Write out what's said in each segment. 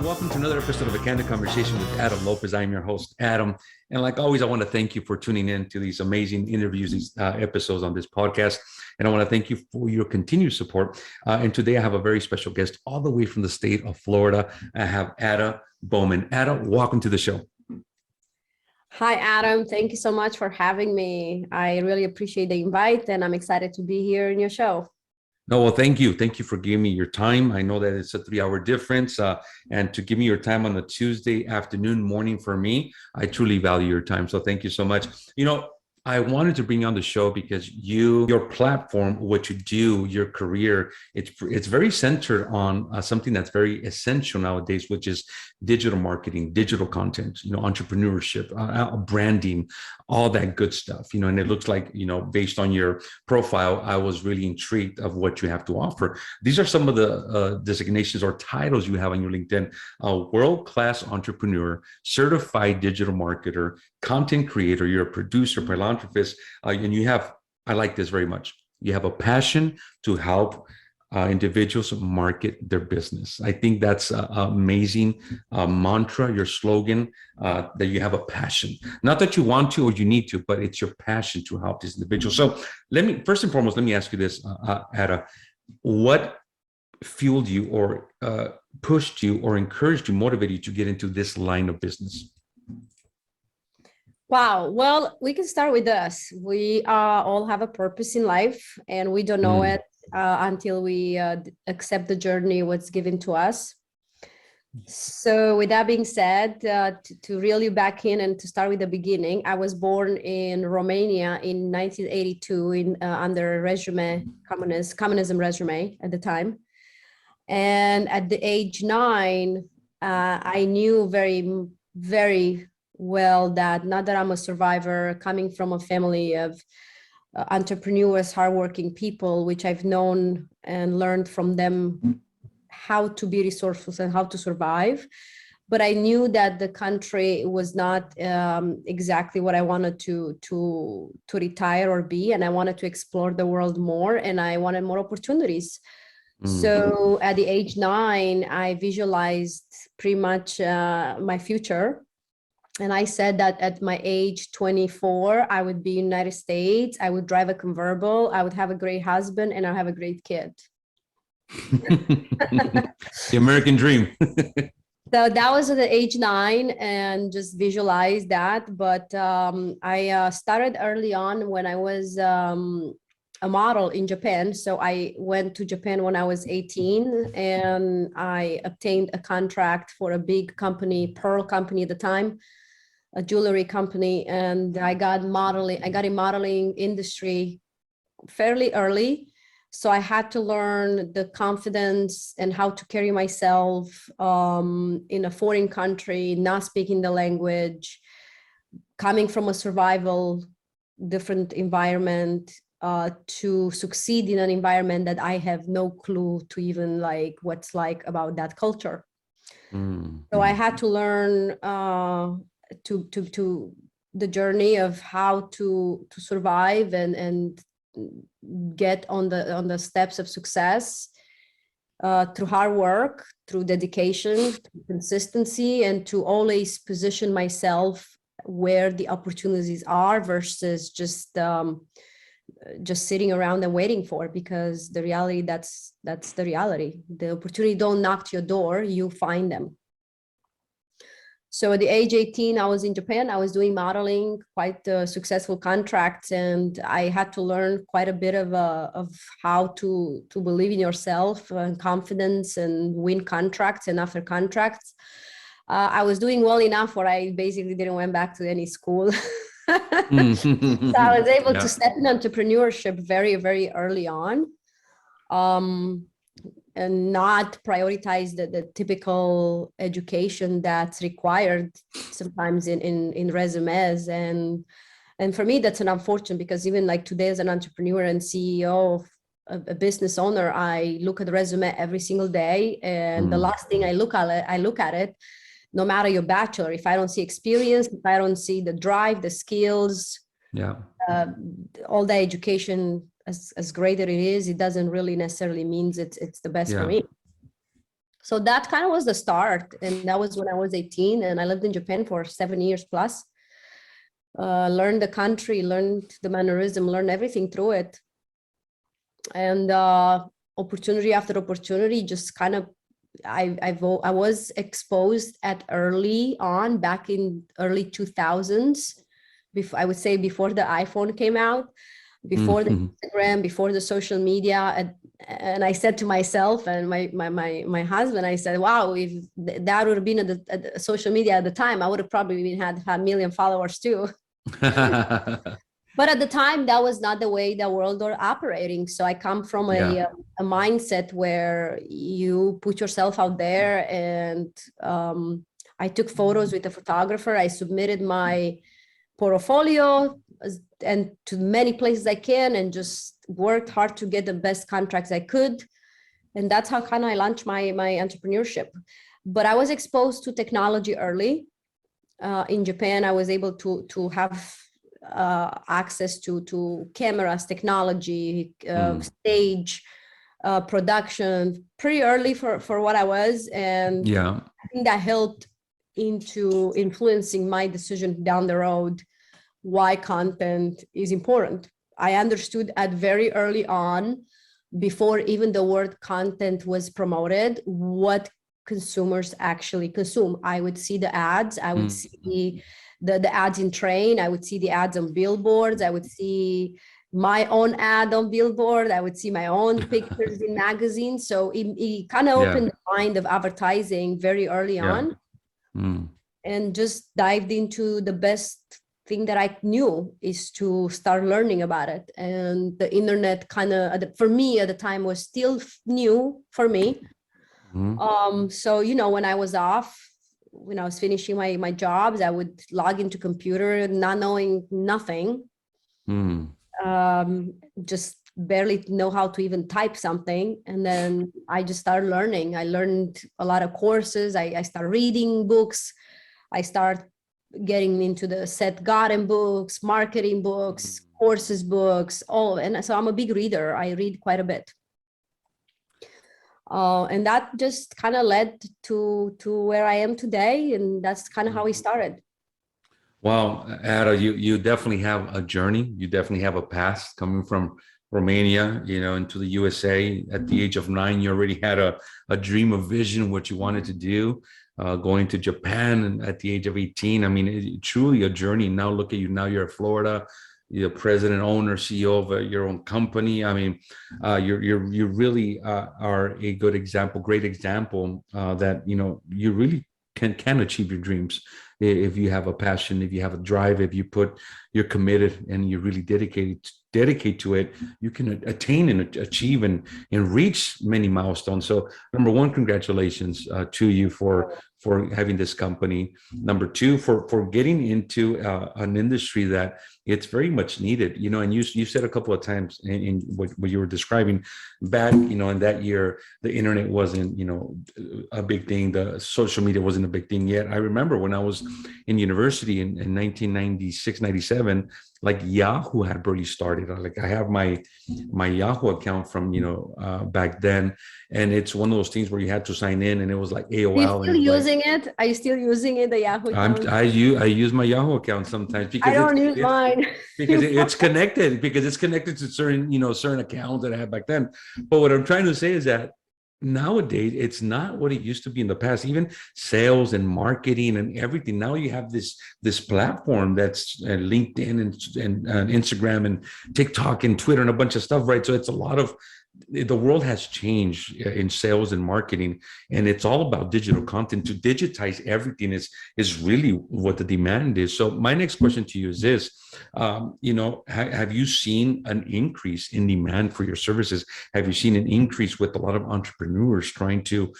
welcome to another episode of A Candid Conversation with Adam Lopez. I'm your host, Adam. And like always, I want to thank you for tuning in to these amazing interviews, these episodes on this podcast. And I want to thank you for your continued support. And today I have a very special guest all the way from the state of Florida. I have Ada Bowman. Ada, welcome to the show. Hi, Adam. Thank you so much for having me. I really appreciate the invite, and I'm excited to be here in your show. No, well, thank you. Thank you for giving me your time. I know that it's a 3-hour difference, and to give me your time on a Tuesday afternoon, morning for me, I truly value your time. So thank you so much. You know, I wanted to bring you on the show because your platform, what you do, your career, it's very centered on something that's very essential nowadays, which is digital marketing, digital content, entrepreneurship, branding, all that good stuff, and it looks like, based on your profile, I was really intrigued of what you have to offer. These are some of the designations or titles you have on your LinkedIn: world-class entrepreneur, certified digital marketer, content creator, you're a producer, philanthropist, and I like this very much. You have a passion to help individuals market their business. I think that's an amazing mantra, your slogan, that you have a passion. Not that you want to or you need to, but it's your passion to help these individuals. So first and foremost, let me ask you this, Ada. What fueled you or pushed you or encouraged you, motivated you to get into this line of business? Wow. Well, we can start with us. We all have a purpose in life, and we don't know it until we accept the journey, what's given to us. So with that being said, to reel you back in and to start with the beginning, I was born in Romania in 1982 under communism regime at the time. And at the age 9, I knew very, very well that not that I'm a survivor coming from a family of entrepreneurs, hardworking people, which I've known and learned from them how to be resourceful and how to survive. But I knew that the country was not exactly what I wanted to retire or be, and I wanted to explore the world more, and I wanted more opportunities. So at the age 9, I visualized pretty much my future. And I said that at my age 24, I would be in the United States, I would drive a convertible, I would have a great husband, and I'll have a great kid. The American dream. So that was at the age 9, and just visualize that. But I started early on when I was a model in Japan. So I went to Japan when I was 18, and I obtained a contract for a big company, Pearl company at the time, a jewelry company, and I got in modeling industry fairly early. So I had to learn the confidence and how to carry myself in a foreign country, not speaking the language, coming from a survival, different environment, to succeed in an environment that I have no clue to even what's about that culture. So I had to learn to the journey of how to survive and get on the steps of success through hard work, through dedication, through consistency, and to always position myself where the opportunities are versus just sitting around and waiting for, because the reality, that's the reality. The opportunity don't knock to your door, you find them. So at the age 18, I was in Japan. I was doing modeling, quite successful contracts, and I had to learn quite a bit of how to believe in yourself and confidence and win contracts and after contracts. I was doing well enough where I basically didn't went back to any school. So I was able to step in entrepreneurship very, very early on. And not prioritize the typical education that's required sometimes in resumes. And for me, that's an unfortunate, because even today as an entrepreneur and CEO of a business owner, I look at the resume every single day. And the last thing I look at it, no matter your bachelor, if I don't see experience, if I don't see the drive, the skills, all the education, as great as it is, it doesn't really necessarily means it's the best for me. So that kind of was the start. And that was when I was 18, and I lived in Japan for 7 years plus. Learned the country, learned the mannerism, learned everything through it. And opportunity after opportunity, just kind of, I was exposed at early on, back in early 2000s, before, I would say before the iPhone came out, before the Instagram, before the social media. And I said to myself and my husband, I said, wow, if that would have been at the social media at the time, I would have probably had a million followers too. But at the time, that was not the way the world are operating. So I come from a mindset where you put yourself out there, and I took photos with a photographer. I submitted my portfolio and to many places I can, and just worked hard to get the best contracts I could. And that's how kind of I launched my entrepreneurship. But I was exposed to technology early. In Japan, I was able to have access to cameras, technology, stage, production pretty early for what I was. And I think that helped into influencing my decision down the road, why content is important. I understood at very early on, before even the word content was promoted, what consumers actually consume. I would see the ads, I would see the ads in train, I would see the ads on billboards, I would see my own ad on billboard, I would see my own pictures in magazines. So it kind of opened the mind of advertising very early on, and just dived into the best thing that I knew, is to start learning about it. And the internet kind of, for me at the time, was still new for me. So, you know, when I was off, when I was finishing my jobs, I would log into computer, not knowing nothing, just barely know how to even type something. And then I just started learning. I learned a lot of courses. I started reading books. I started getting into the Seth Godin books, marketing books, courses books, all. And so I'm a big reader. I read quite a bit. And that just kind of led to where I am today. And that's kind of how we started. Wow, Ada, you definitely have a journey. You definitely have a past coming from Romania, you know, into the USA. At the age of 9, you already had a dream, a vision, what you wanted to do. Going to Japan and at the age of 18. I mean, truly a journey. Now look at you. Now you're in Florida. You're president, owner, CEO of your own company. I mean, you really are a good example, great example that, you know, you really can achieve your dreams if you have a passion, if you have a drive, if you're committed and you're really dedicate to it. You can attain and achieve and reach many milestones. So number one, congratulations to you for having this company. Number two, for getting into an industry that it's very much needed, you know. And you said a couple of times in what you were describing, back, you know, in that year, the internet wasn't, you know, a big thing. The social media wasn't a big thing yet. I remember when I was in university in 1996, 97, like Yahoo had barely started. Like I have my Yahoo account from, you know, back then, and it's one of those things where you had to sign in, and it was like AOL. Are you still using it? Are you still using it, the Yahoo account? I use my Yahoo account sometimes because I don't use mine. Because it's connected to certain, you know, certain accounts that I had back then. But what I'm trying to say is that nowadays it's not what it used to be in the past. Even sales and marketing and everything, now you have this platform that's LinkedIn and Instagram and TikTok and Twitter and a bunch of stuff, right? So it's a lot of, the world has changed in sales and marketing, and it's all about digital content. To digitize everything is really what the demand is. So my next question to you is this: you know, have you seen an increase in demand for your services? Have you seen an increase with a lot of entrepreneurs trying to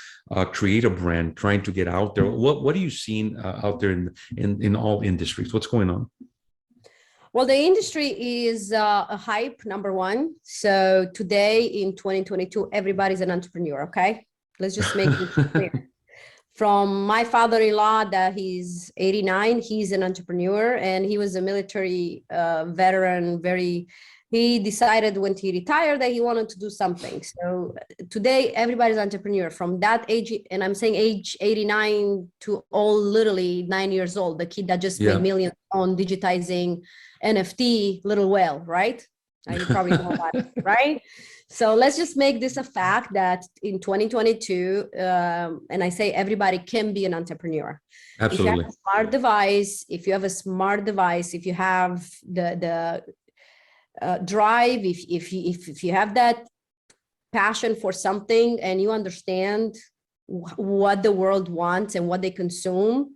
create a brand, trying to get out there? What are you seeing out there in all industries? What's going on? Well, the industry is a hype, number one. So today in 2022, everybody's an entrepreneur, okay? Let's just make it clear. From my father-in-law, that he's 89, he's an entrepreneur, and he was a military veteran, very He decided when he retired that he wanted to do something. So today, everybody's an entrepreneur from that age. And I'm saying age 89 to all literally 9 years old, the kid that just made millions on digitizing NFT, little whale, right? You probably know about it, right? So let's just make this a fact that in 2022, and I say everybody can be an entrepreneur. Absolutely. If you have a smart device, if you have the drive, if you have that passion for something and you understand what the world wants and what they consume,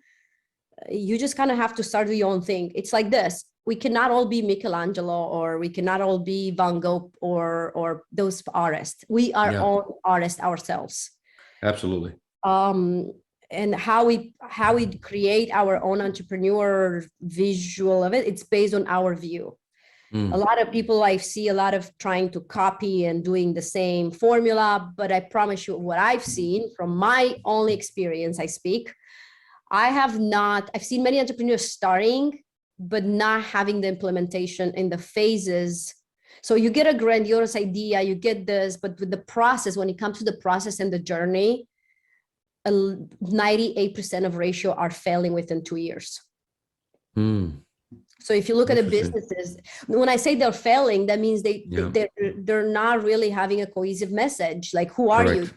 you just kind of have to start your own thing. It's like this. We cannot all be Michelangelo, or we cannot all be Van Gogh or those artists. We are all artists ourselves. Absolutely. And how we create our own entrepreneur visual of it, it's based on our view. A lot of people I see a lot of trying to copy and doing the same formula, but I promise you what I've seen from my only experience, I've seen many entrepreneurs starting, but not having the implementation in the phases. So you get a grandiose idea, you get this, but with the process, when it comes to the process and the journey, 98% of ratio are failing within 2 years. So if you look at the businesses, when I say they're failing, that means they're not really having a cohesive message. Like, who are you?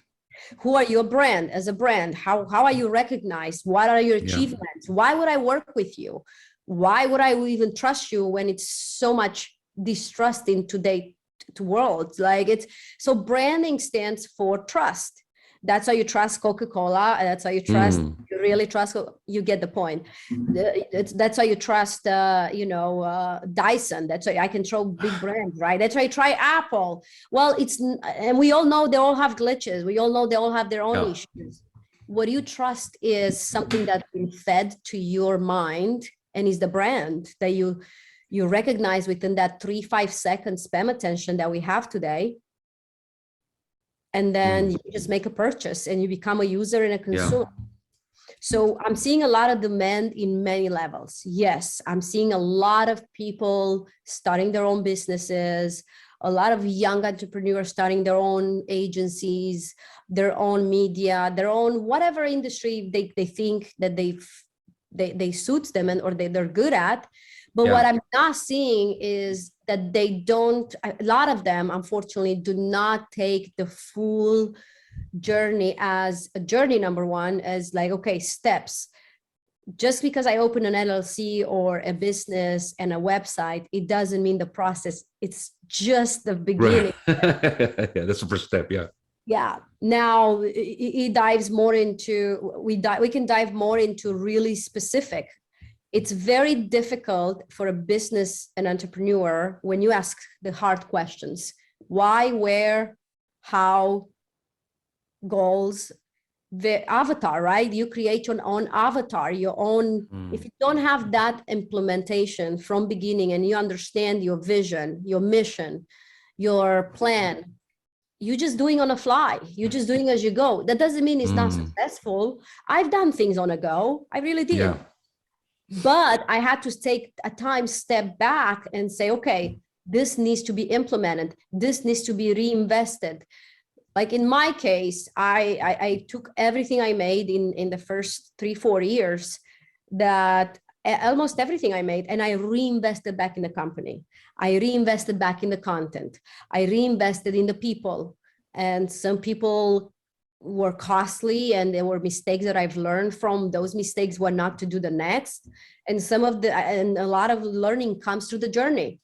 Who are your brand as a brand? How are you recognized? What are your achievements? Why would I work with you? Why would I even trust you when it's so much distrust in today's world? Like, it's so branding stands for trust. That's how you trust Coca-Cola. That's how you trust, you really trust, you get the point. That's how you trust, Dyson. That's why I can throw big brands, right? That's why I try Apple. Well, and we all know they all have glitches. We all know they all have their own issues. What you trust is something that's been fed to your mind and is the brand that you recognize within that 3-5 second spam attention that we have today. And then you just make a purchase and you become a user and a consumer. So I'm seeing a lot of demand in many levels. Yes, I'm seeing a lot of people starting their own businesses, a lot of young entrepreneurs starting their own agencies, their own media, their own whatever industry they think that they suits them or they're good at. But what I'm not seeing is that a lot of them, unfortunately, do not take the full journey as a journey, number one, as like, okay, steps. Just because I open an LLC or a business and a website, it doesn't mean the process. It's just the beginning. Right. That's the first step. Yeah. Now it dives more into, we can dive more into really specific. It's very difficult for a business and entrepreneur when you ask the hard questions. Why, where, how, goals, the avatar, right? You create your own avatar, your own. If you don't have that implementation from beginning and you understand your vision, your mission, your plan, you're just doing on a fly. You're just doing as you go. That doesn't mean it's not successful. I've done things on a go. I really did. But I had to take a step back and say, okay, this needs to be implemented. This needs to be reinvested. Like in my case, I took everything I made in the first 3-4 years, that almost everything I made, and I reinvested back in the company. I reinvested back in the content. I reinvested in the people. And some people were costly and there were mistakes that I've learned from those mistakes, what not to do the next. And a lot of learning comes through the journey.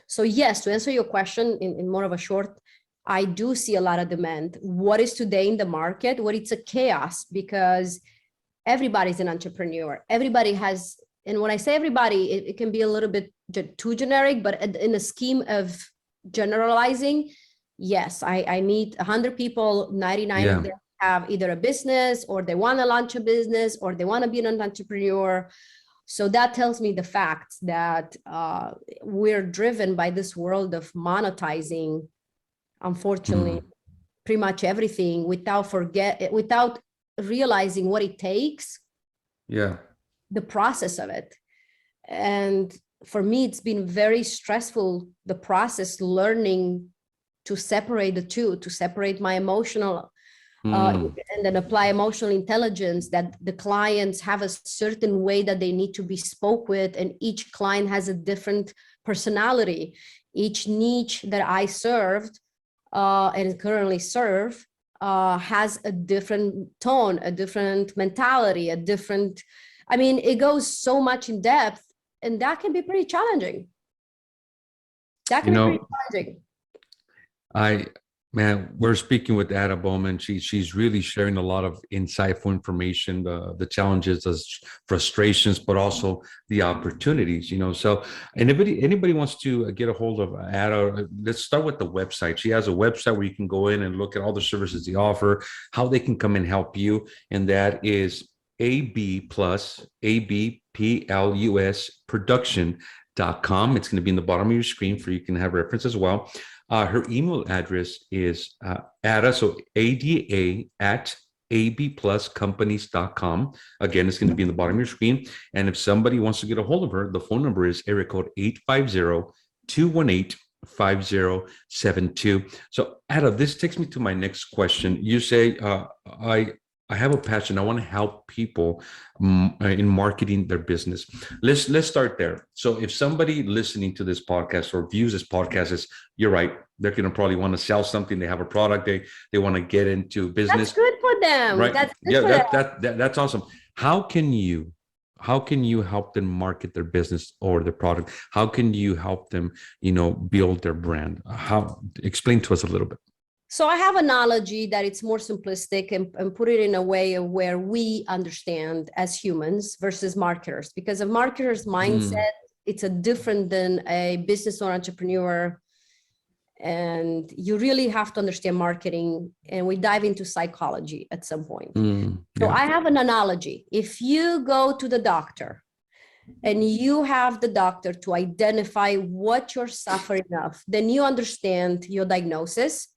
So yes, to answer your question in more of a short, I do see a lot of demand. What is today in the market? Well, it's a chaos because everybody's an entrepreneur. Everybody has, and when I say everybody, it can be a little bit too generic, but in the scheme of generalizing, yes, I meet 100 people, 99 of them have either a business or they want to launch a business or they want to be an entrepreneur. So that tells me the fact that we're driven by this world of monetizing, unfortunately, pretty much everything without realizing what it takes, the process of it. And for me, it's been very stressful, the process, learning to separate the two, to separate my emotional and then apply emotional intelligence, that the clients have a certain way that they need to be spoke with, and each client has a different personality. Each niche that I served and currently serve has a different tone, a different mentality, a different, I mean, it goes so much in depth, and that can be pretty challenging. That can be pretty challenging. We're speaking with Ada Bowman. She's really sharing a lot of insightful information, the challenges, the frustrations, but also the opportunities. So anybody wants to get a hold of Ada, let's start with the website. She has a website where you can go in and look at all the services they offer, how they can come and help you, and that is ABplus production.com. It's going to be in the bottom of your screen for you can have reference as well. Her email address is Ada, so ADA at abpluscompanies.com. Again, it's going to be in the bottom of your screen. And if somebody wants to get a hold of her, the phone number is area code 850-218-5072. So Ada, this takes me to my next question. You say, I have a passion. I want to help people in marketing their business. Let's start there. So if somebody listening to this podcast or views this podcast is, you're right, they're going to probably want to sell something. They have a product. They want to get into business. That's good for them. Right? That's good for them. That's awesome. How can you help them market their business or their product? How can you help them, build their brand? Explain to us a little bit. So I have an analogy that it's more simplistic and put it in a way where we understand as humans versus marketers, because a marketer's mindset, it's a different than a business or entrepreneur. And you really have to understand marketing, and we dive into psychology at some point. So I have an analogy. If you go to the doctor and you have the doctor to identify what you're suffering of, then you understand your diagnosis.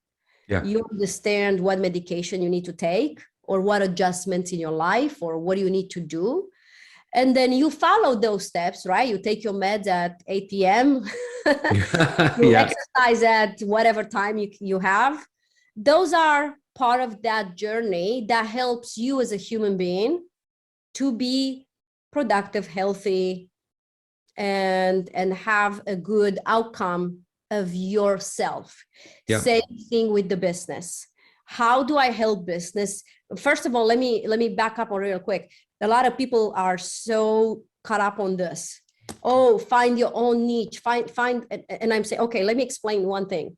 Yeah. You understand what medication you need to take, or what adjustments in your life, or what you need to do. And then you follow those steps, right? You take your meds at 8 p.m. You exercise at whatever time you have. Those are part of that journey that helps you as a human being to be productive, healthy, and have a good outcome of yourself. Yeah. Same thing with the business. How do I help business? First of all, let me back up real quick. A lot of people are so caught up on this. Oh, find your own niche, find, and I'm saying, okay, let me explain one thing.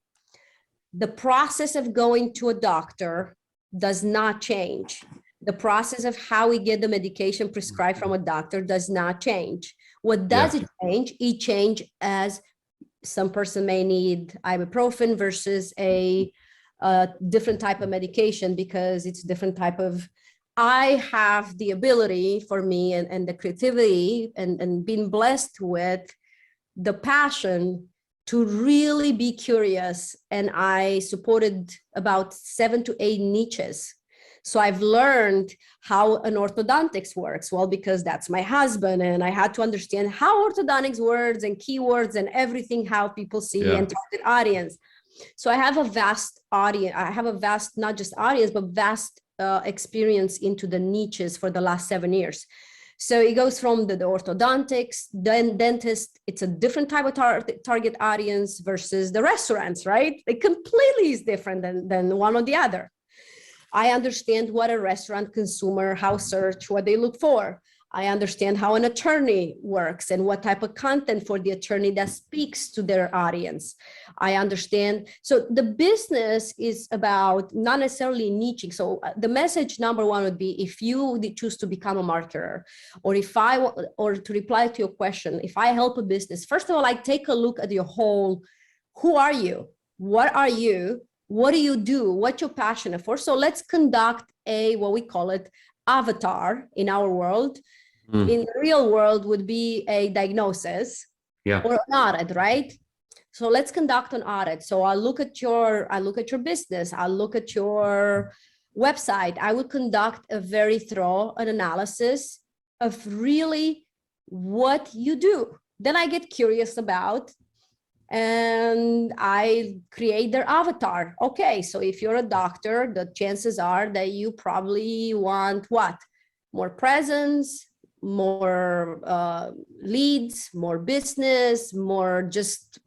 The process of going to a doctor does not change. The process of how we get the medication prescribed from a doctor does not change. What does it change? It changes as some person may need ibuprofen versus a different type of medication, because it's different type of, I have the ability for me and the creativity and being blessed with the passion to really be curious. And I supported about 7 to 8 niches. So I've learned how an orthodontics works. Well, because that's my husband, and I had to understand how orthodontics words and keywords and everything, how people see and target audience. So I have a vast audience. I have a vast, not just audience, but vast experience into the niches for the last 7 years. So it goes from the orthodontics, then dentist, it's a different type of target audience versus the restaurants, right? It completely is different than one or the other. I understand what a restaurant consumer, how search, what they look for. I understand how an attorney works and what type of content for the attorney that speaks to their audience. I understand. So the business is about not necessarily niching. So the message number one would be, if you choose to become a marketer, or or to reply to your question, if I help a business, first of all, I take a look at your whole, who are you? What are you? What do you do? What you're passionate for? So let's conduct what we call it, avatar in our world. In the real world would be a diagnosis or an audit, right? So let's conduct an audit. So I look at your business. I look at your website. I would conduct a very thorough analysis of really what you do. then I get curious about, and I create their avatar. Okay, so if you're a doctor, the chances are that you probably want what? More presence, more leads, more business, more just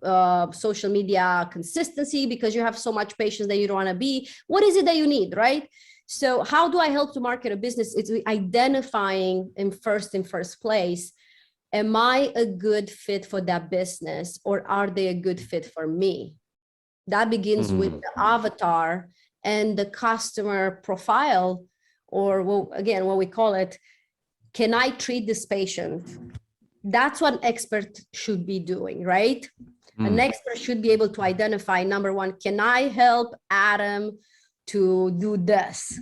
social media consistency, because you have so much patience that you don't want to be. What is it that you need, right? So how do I help to market a business? It's identifying in first place, am I a good fit for that business, or are they a good fit for me? That begins with the avatar and the customer profile, or well, again, what we call it, can I treat this patient? That's what an expert should be doing, right? An expert should be able to identify, number one, can I help Adam to do this?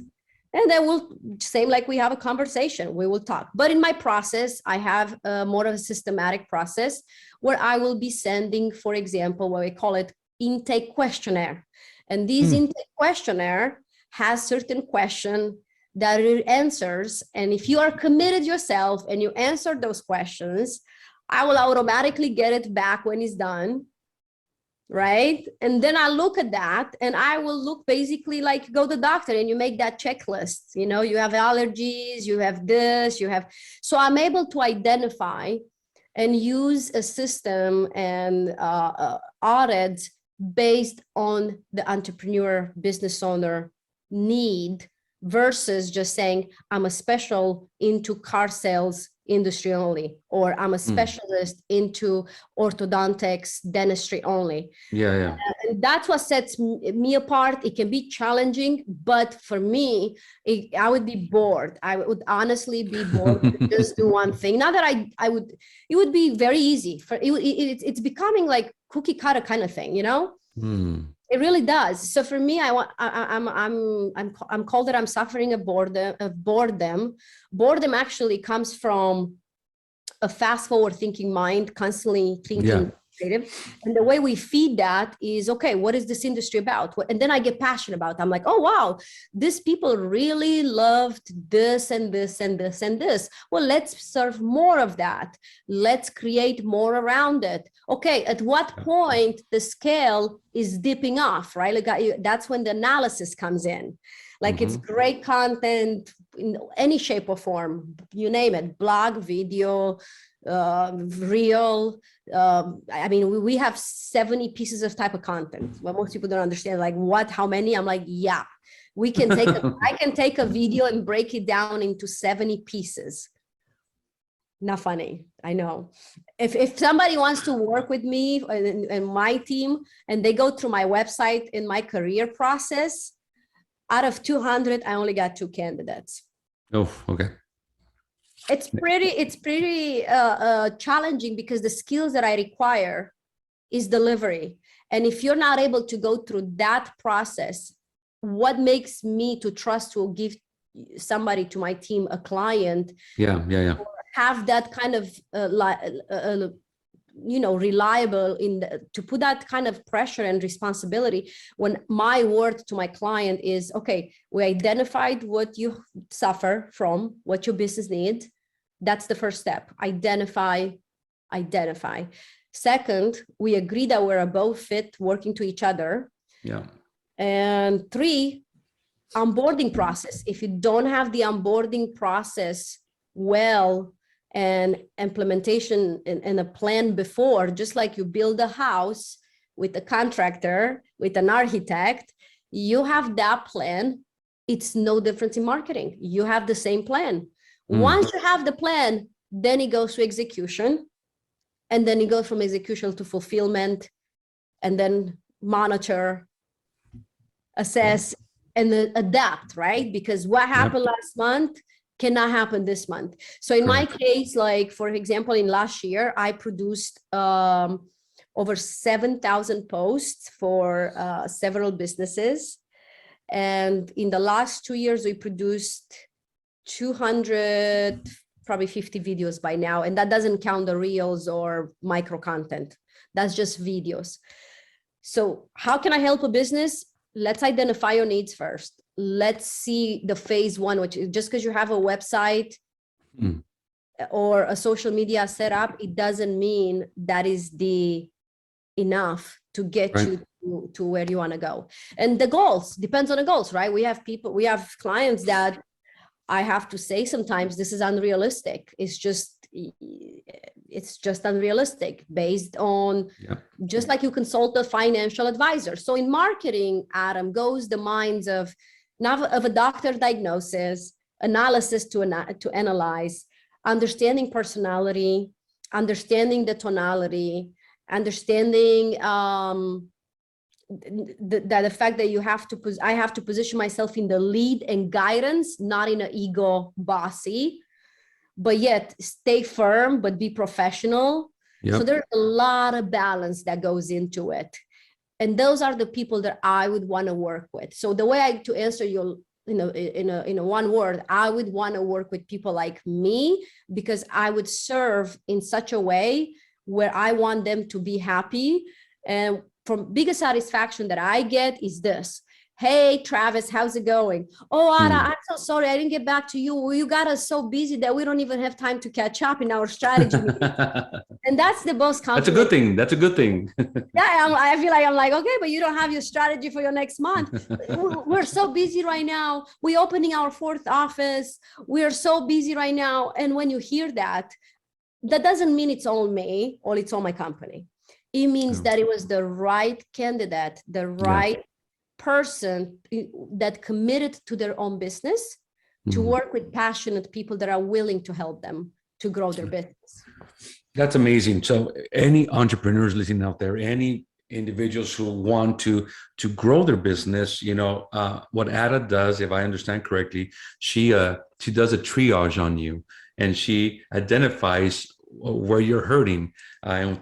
And then we'll, same like we have a conversation, we will talk. But in my process, I have more of a systematic process where I will be sending, for example, what we call it intake questionnaire. And these intake questionnaire has certain questions that it answers. And if you are committed yourself and you answer those questions, I will automatically get it back when it's done. Right. And then I look at that and I will look basically like you go to the doctor and you make that checklist, you know, you have allergies, you have this, you have, so I'm able to identify and use a system and audits based on the entrepreneur business owner need versus just saying, I'm a special into car sales industry only, or I'm a specialist into orthodontics dentistry only. And that's what sets me apart. It can be challenging, but for me, I would be bored. I would honestly be bored to just do one thing. Not that I would, it would be very easy for it's becoming like cookie cutter kind of thing, you know? It really does. So for me, I'm called that I'm suffering a boredom. Boredom actually comes from a fast forward thinking mind, constantly thinking creative. And the way we feed that is, okay, what is this industry about? And then I get passionate about it. I'm like, oh, wow, these people really loved this and this and this and this. Well, let's serve more of that. Let's create more around it. Okay, at what point the scale is dipping off, right? Like that's when the analysis comes in. Like it's great content in any shape or form, you name it, blog, video, reel. I mean, we have 70 pieces of type of content. Well, most people don't understand like what, how many. I'm like, yeah, we can take, I can take a video and break it down into 70 pieces. Not funny, I know. If somebody wants to work with me and my team, and they go through my website in my career process, out of 200, I only got 2 candidates. Oh, okay. It's pretty challenging because the skills that I require is delivery. And if you're not able to go through that process, what makes me to trust to give somebody to my team, a client, have that kind of you know, reliable to put that kind of pressure and responsibility when my word to my client is, okay, we identified what you suffer from, what your business needs. That's the first step. Identify. Second, we agree that we're both fit working to each other. And 3, onboarding process. If you don't have the onboarding process well, and implementation and a plan before, just like you build a house with a contractor, with an architect, you have that plan. It's no difference in marketing. You have the same plan. Once you have the plan, then it goes to execution. And then it goes from execution to fulfillment, and then monitor, assess, and then adapt, right? Because what happened last month cannot happen this month. So in my case, like, for example, in last year, I produced over 7,000 posts for several businesses. And in the last 2 years, we produced 200, probably 50 videos by now. And that doesn't count the reels or micro content. That's just videos. So how can I help a business? Let's identify your needs first. Let's see the phase 1, which is just because you have a website or a social media setup, it doesn't mean that is the enough to get Right. you to where you want to go. And the goals depends on the goals, right? We have clients that I have to say sometimes this is unrealistic. It's just unrealistic based on, just like you consult a financial advisor. So in marketing, Adam, goes the minds of a doctor diagnosis, analysis to analyze, understanding personality, understanding the tonality, understanding the fact that I have to position myself in the lead and guidance, not in an ego bossy, but yet stay firm, but be professional. Yep. So there's a lot of balance that goes into it. And those are the people that I would want to work with. So the way to answer your, in a one word, I would want to work with people like me, because I would serve in such a way where I want them to be happy. And from biggest satisfaction that I get is this: hey, Travis, how's it going? Oh, Ada, I'm so sorry, I didn't get back to you. You got us so busy that we don't even have time to catch up in our strategy meeting. And that's the most compliment. That's a good thing. That's a good thing. Yeah, I feel like I'm like, okay, but you don't have your strategy for your next month. We're so busy right now. We're opening our 4th office. We are so busy right now. And when you hear that, that doesn't mean it's all me or it's all my company. It means that it was the right candidate, the right person that committed to their own business, to work with passionate people that are willing to help them to grow their business. That's amazing. So any entrepreneurs listening out there, any individuals who want to grow their business, what Ada does, if I understand correctly, she does a triage on you, and she identifies where you're hurting, and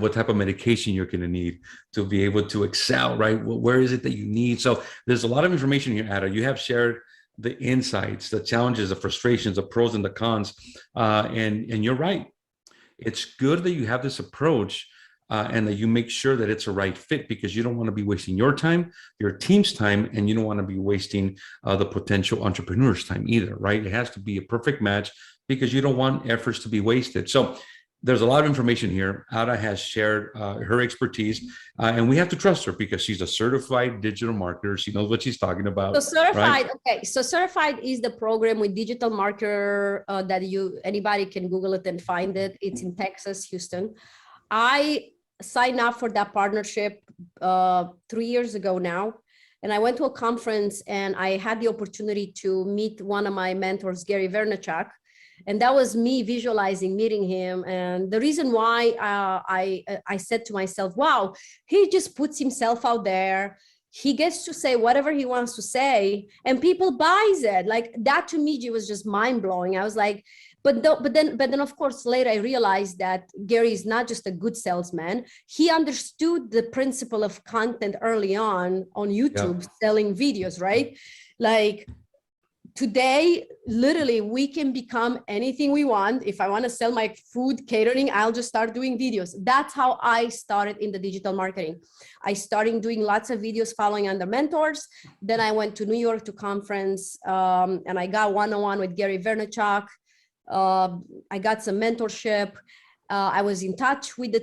what type of medication you're going to need to be able to excel, right? Where is it that you need? So there's a lot of information here, Ada. You have shared the insights, the challenges, the frustrations, the pros and the cons, and you're right. It's good that you have this approach, and that you make sure that it's a right fit, because you don't want to be wasting your time, your team's time, and you don't want to be wasting the potential entrepreneur's time either, right? It has to be a perfect match, because you don't want efforts to be wasted. So there's a lot of information here. Ada has shared her expertise, and we have to trust her because she's a certified digital marketer. She knows what she's talking about. So certified, right? Okay. So certified is the program with digital marketer that anybody can Google it and find it. It's in Texas, Houston. I signed up for that partnership 3 years ago now. And I went to a conference and I had the opportunity to meet one of my mentors, Gary Vaynerchuk. And that was me visualizing meeting him. And the reason why I said to myself, wow, he just puts himself out there. He gets to say whatever he wants to say, and people buys it. Like that to me, it was just mind blowing. I was like, but then of course, later I realized that Gary is not just a good salesman. He understood the principle of content early on YouTube, selling videos, right? Like, today, literally, we can become anything we want. If I want to sell my food catering, I'll just start doing videos. That's how I started in the digital marketing. I started doing lots of videos following under mentors. Then I went to New York to conference, and I got one-on-one with Gary Vaynerchuk. I got some mentorship. I was in touch with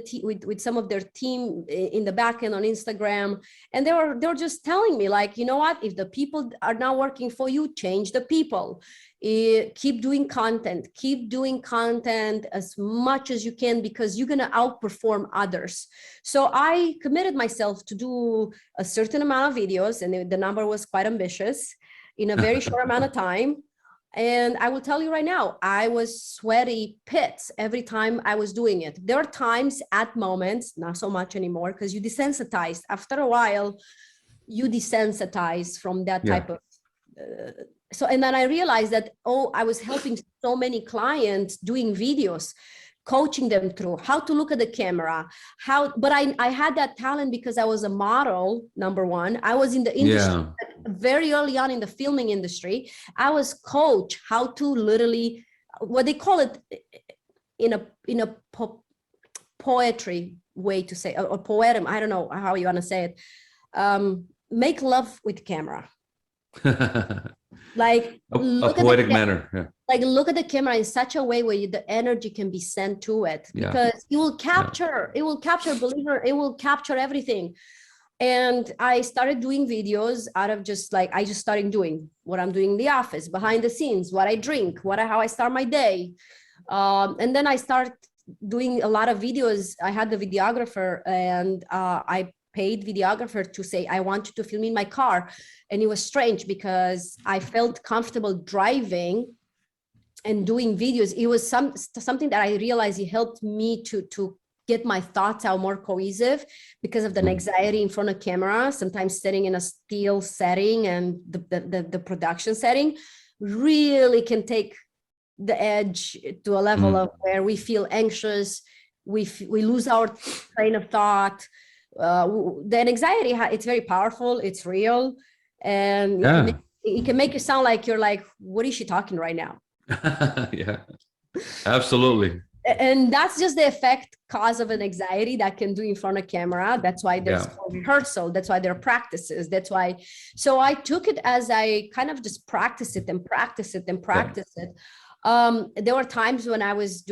with some of their team in the back end on Instagram, and they were just telling me, like, you know what, if the people are not working for you, change the people. Keep doing content as much as you can, because you're going to outperform others. So I committed myself to do a certain amount of videos, and the number was quite ambitious in a very short amount of time. And I will tell you right now, I was sweaty pits every time I was doing it. There are times, at moments, not so much anymore, because you desensitize. After a while, you desensitize from that type of. And then I realized that, I was helping so many clients doing videos, coaching them through how to look at the camera, but I had that talent because I was a model, number one. I was in the industry very early on in the filming industry. I was coached how to literally, what they call it in a poetry way to say, or poem, I don't know how you want to say it, make love with camera. Like A look at poetic manner. Yeah. like look at the camera in such a way where the energy can be sent to it, Yeah. because it will capture, believe it, it will capture everything. And I started doing videos out of just like, I just started doing what I'm doing in the office, behind the scenes, what I drink, how I start my day. And then I started doing a lot of videos. I had the videographer, and I paid videographer to say, I want you to film in my car. And it was strange because I felt comfortable driving and doing videos. It was something that I realized it helped me to get my thoughts out more cohesive, because of the anxiety in front of camera, sometimes sitting in a still setting, and the production setting really can take the edge to a level of where we feel anxious, we lose our train of thought. The anxiety, it's very powerful, it's real, and it can make you sound like you're like, what is she talking right now? Yeah, absolutely. And that's just the effect cause of an anxiety that can do in front of camera. That's why there's rehearsal. That's why there are practices. That's why. So I took it as I kind of just practice it and practice it and practice it. There were times when I was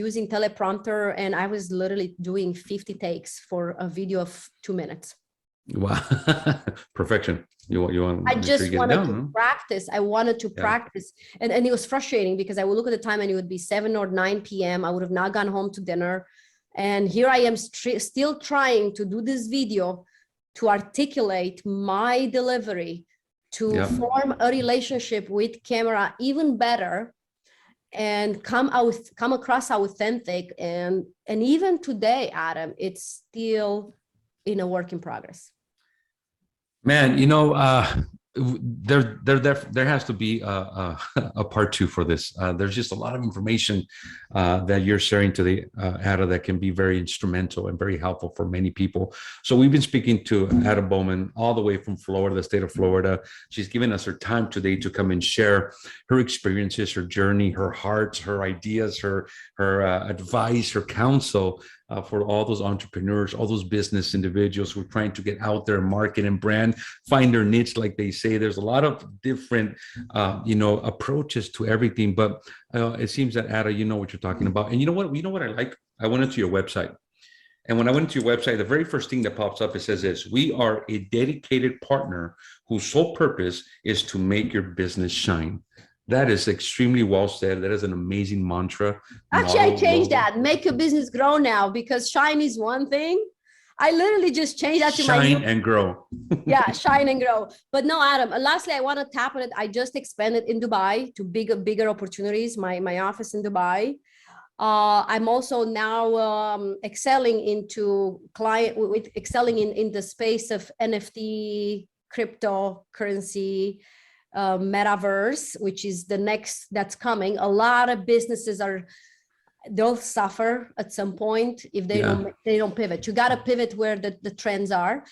using teleprompter, and I was literally doing 50 takes for a video of 2 minutes. Wow. Perfection. You want I just wanted to practice. I wanted to practice. And it was frustrating because I would look at the time and it would be 7 or 9 p.m. I would have not gone home to dinner. And here I am still trying to do this video, to articulate my delivery, to form a relationship with camera even better, and come across authentic. And even today, Adam, it's still in a work in progress. Man, there has to be a part 2 for this. There's just a lot of information that you're sharing today, Ada, that can be very instrumental and very helpful for many people. So we've been speaking to Ada Bowman all the way from Florida, the state of Florida. She's given us her time today to come and share her experiences, her journey, her heart, her ideas, her advice, her counsel. For all those entrepreneurs, all those business individuals who are trying to get out there, market and brand, find their niche, like they say. There's a lot of different, approaches to everything. But it seems that, Ada, you know what you're talking about. And you know what I like? I went into your website. And when I went to your website, the very first thing that pops up, it says this: we are a dedicated partner whose sole purpose is to make your business shine. That is extremely well said. That is an amazing mantra. Actually, I changed that. Make your business grow now, because shine is one thing. I literally just changed that to shine and grow. Yeah, shine and grow. But no, Adam, lastly, I want to tap on it. I just expanded in Dubai to bigger opportunities, my office in Dubai. I'm also now excelling into excelling in the space of NFT, cryptocurrency, metaverse, which is the next that's coming. A lot of businesses they'll suffer at some point if they don't pivot. You got to pivot where the trends are.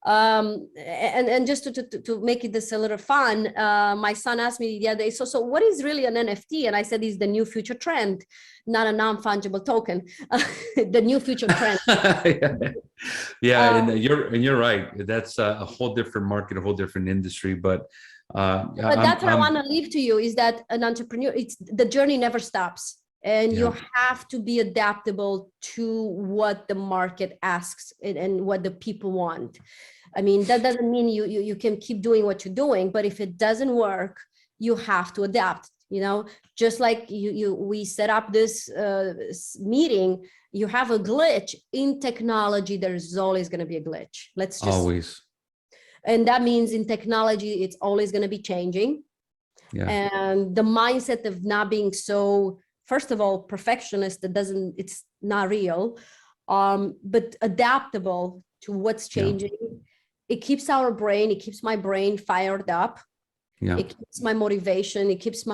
And just to make this a little fun, my son asked me the other day, so what is really an NFT? And I said, it's the new future trend, not a non-fungible token. The new future trend. And you're right. That's a whole different market, a whole different industry. But that's what I want to leave to you, is that an entrepreneur, the journey never stops. And you have to be adaptable to what the market asks and what the people want. I mean, that doesn't mean you can keep doing what you're doing, but if it doesn't work, you have to adapt. Just like we set up this meeting, you have a glitch in technology. There's always going to be a glitch. Always. And that means in technology, it's always going to be changing. And the mindset of not being so, first of all, perfectionist, it's not real, but adaptable to what's changing. It keeps our brain, it keeps my brain fired up. It keeps my motivation, it keeps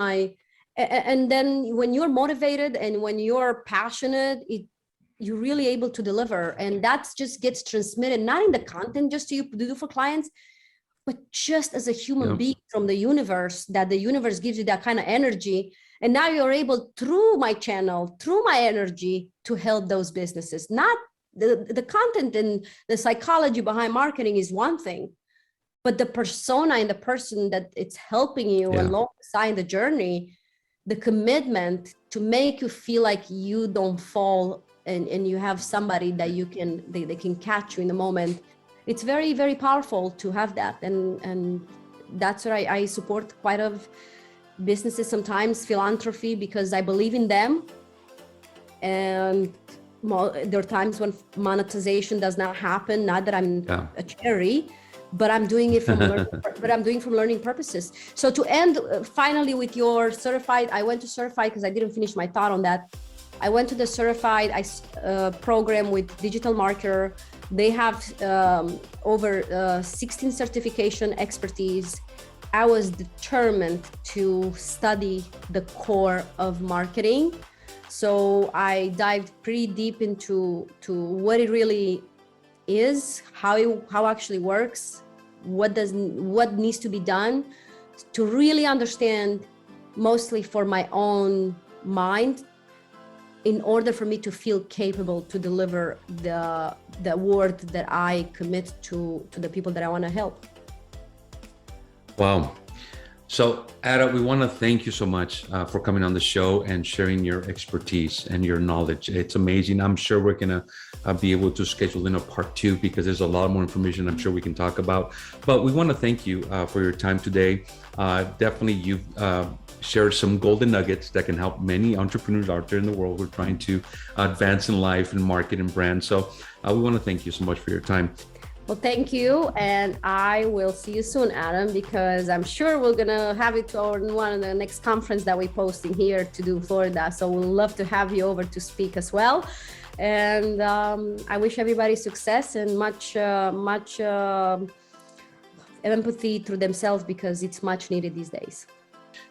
and then when you're motivated and when you're passionate, you're really able to deliver. And that just gets transmitted, not in the content just to you do for clients, but just as a human being from the universe, that the universe gives you that kind of energy. And now you're able, through my channel, through my energy, to help those businesses. Not the content and the psychology behind marketing is one thing, but the persona and the person that it's helping you alongside the journey, the commitment to make you feel like you don't fall and you have somebody that they can catch you in the moment. It's very, very powerful to have that. And that's why I support quite a businesses, sometimes philanthropy, because I believe in them. And there are times when monetization does not happen. Not that I'm a charity, but I'm doing it from learning purposes. So to end finally with your certified, I went to certified because I didn't finish my thought on that. I went to the certified program with Digital Marketer. They have over 16 certification expertise. I was determined to study the core of marketing. So I dived pretty deep into what it really is, how it actually works, what needs to be done to really understand, mostly for my own mind, in order for me to feel capable to deliver the word that I commit to the people that I want to help. Wow. So, Ada, we want to thank you so much for coming on the show and sharing your expertise and your knowledge. It's amazing. I'm sure we're going to be able to schedule in a part 2 because there's a lot more information I'm sure we can talk about. But we want to thank you for your time today. Definitely, you've shared some golden nuggets that can help many entrepreneurs out there in the world who are trying to advance in life and market and brand. So we want to thank you so much for your time. Well, thank you. And I will see you soon, Adam, because I'm sure we're going to have it on one of the next conference that we're posting here to do Florida. So we'll love to have you over to speak as well. And I wish everybody success and much empathy through themselves, because it's much needed these days.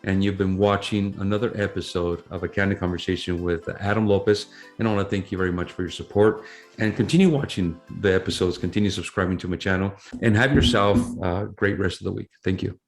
And you've been watching another episode of A Candid Conversation with Adam Lopez. And I want to thank you very much for your support, and continue watching the episodes, continue subscribing to my channel, and have yourself a great rest of the week. Thank you.